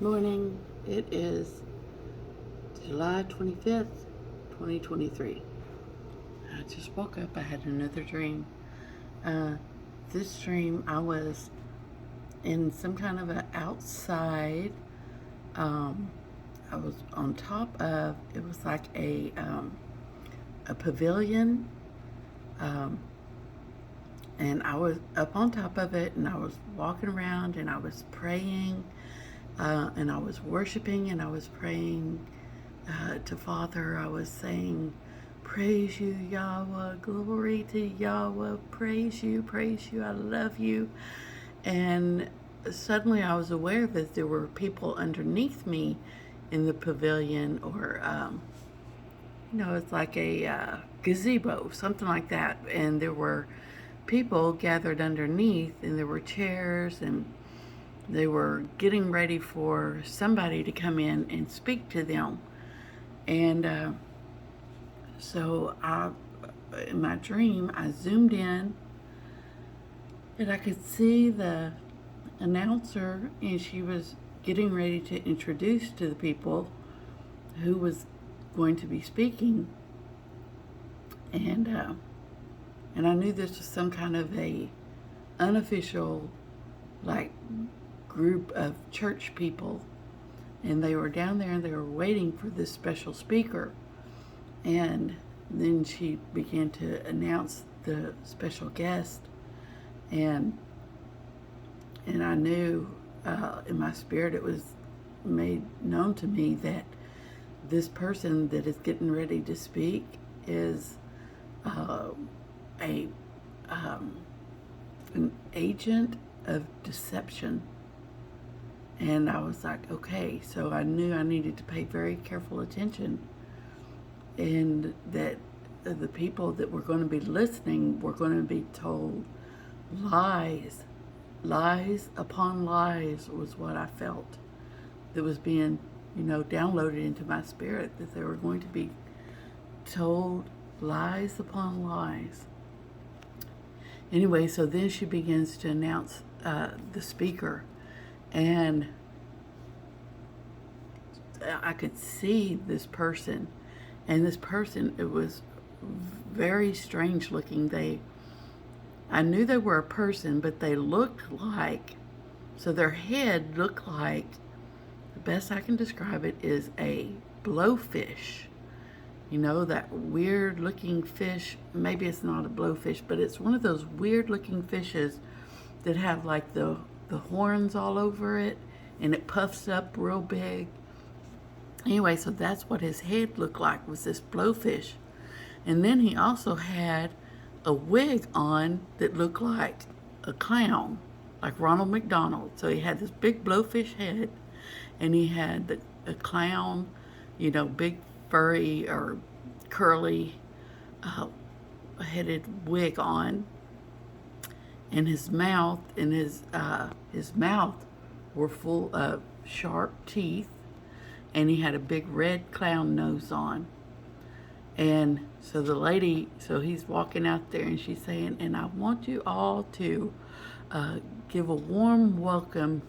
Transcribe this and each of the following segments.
Morning. It is July 25th, 2023. I just woke up. I had another dream. Uh, this dream, I was in some kind of an outside. Um, I was on top of, it was like a pavilion. Um, and I was up on top of it, and I was walking around, and I was praying, and I was worshiping, and I was praying to Father. I was saying, praise you, Yahweh, glory to Yahweh, praise you, I love you. And suddenly I was aware that there were people underneath me in the pavilion, or, it's like a gazebo, something like that. And there were people gathered underneath, and there were chairs, and they were getting ready for somebody to come in and speak to them. And so in my dream, I zoomed in, and I could see the announcer, and she was getting ready to introduce to the people who was going to be speaking. And I knew this was some kind of a unofficial, like, group of church people, and they were down there and they were waiting for this special speaker. And then she began to announce the special guest, and I knew in my spirit, it was made known to me that this person that is getting ready to speak is a an agent of deception. And I was like, okay, so I knew I needed to pay very careful attention, and that the people that were going to be listening were going to be told lies. Lies upon lies was what I felt that was being, downloaded into my spirit, that they were going to be told lies upon lies. Anyway, so then she begins to announce the speaker, and I could see this person, and this person, it was very strange looking. I knew they were a person, but they looked like, so their head looked like, the best I can describe it is a blowfish. That weird looking fish. Maybe it's not a blowfish, but it's one of those weird looking fishes that have like the horns all over it, and it puffs up real big. Anyway, so that's what his head looked like, was this blowfish. And then he also had a wig on that looked like a clown, like Ronald McDonald. So he had this big blowfish head, and he had a clown, big furry or curly headed wig on, and his mouth were full of sharp teeth, and he had a big red clown nose on. And so the lady, so he's walking out there, and she's saying, and I want you all to give a warm welcome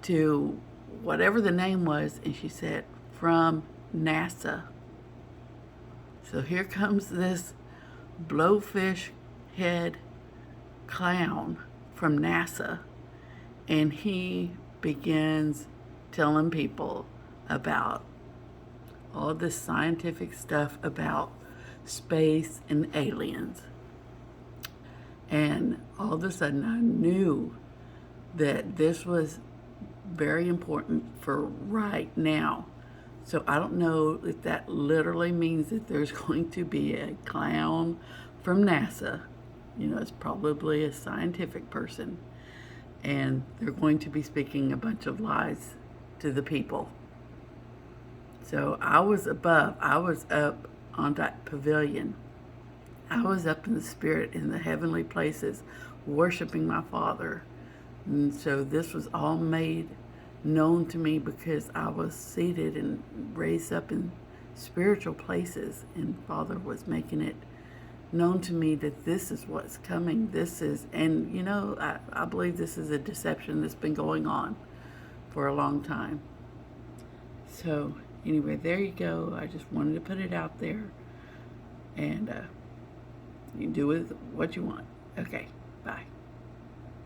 to whatever the name was. And she said, from NASA. So here comes this blowfish head clown from NASA, and he begins telling people about all this scientific stuff about space and aliens. And all of a sudden I knew that this was very important for right now. So I don't know if that literally means that there's going to be a clown from NASA. It's probably a scientific person. And they're going to be speaking a bunch of lies to the people. So I was up on that pavilion. I was up in the spirit, in the heavenly places, worshiping my Father. And so this was all made known to me because I was seated and raised up in spiritual places, and Father was making it known to me that this is what's coming. I believe this is a deception that's been going on for a long time. So, anyway, there you go. I just wanted to put it out there. And you can do with what you want. Okay, bye.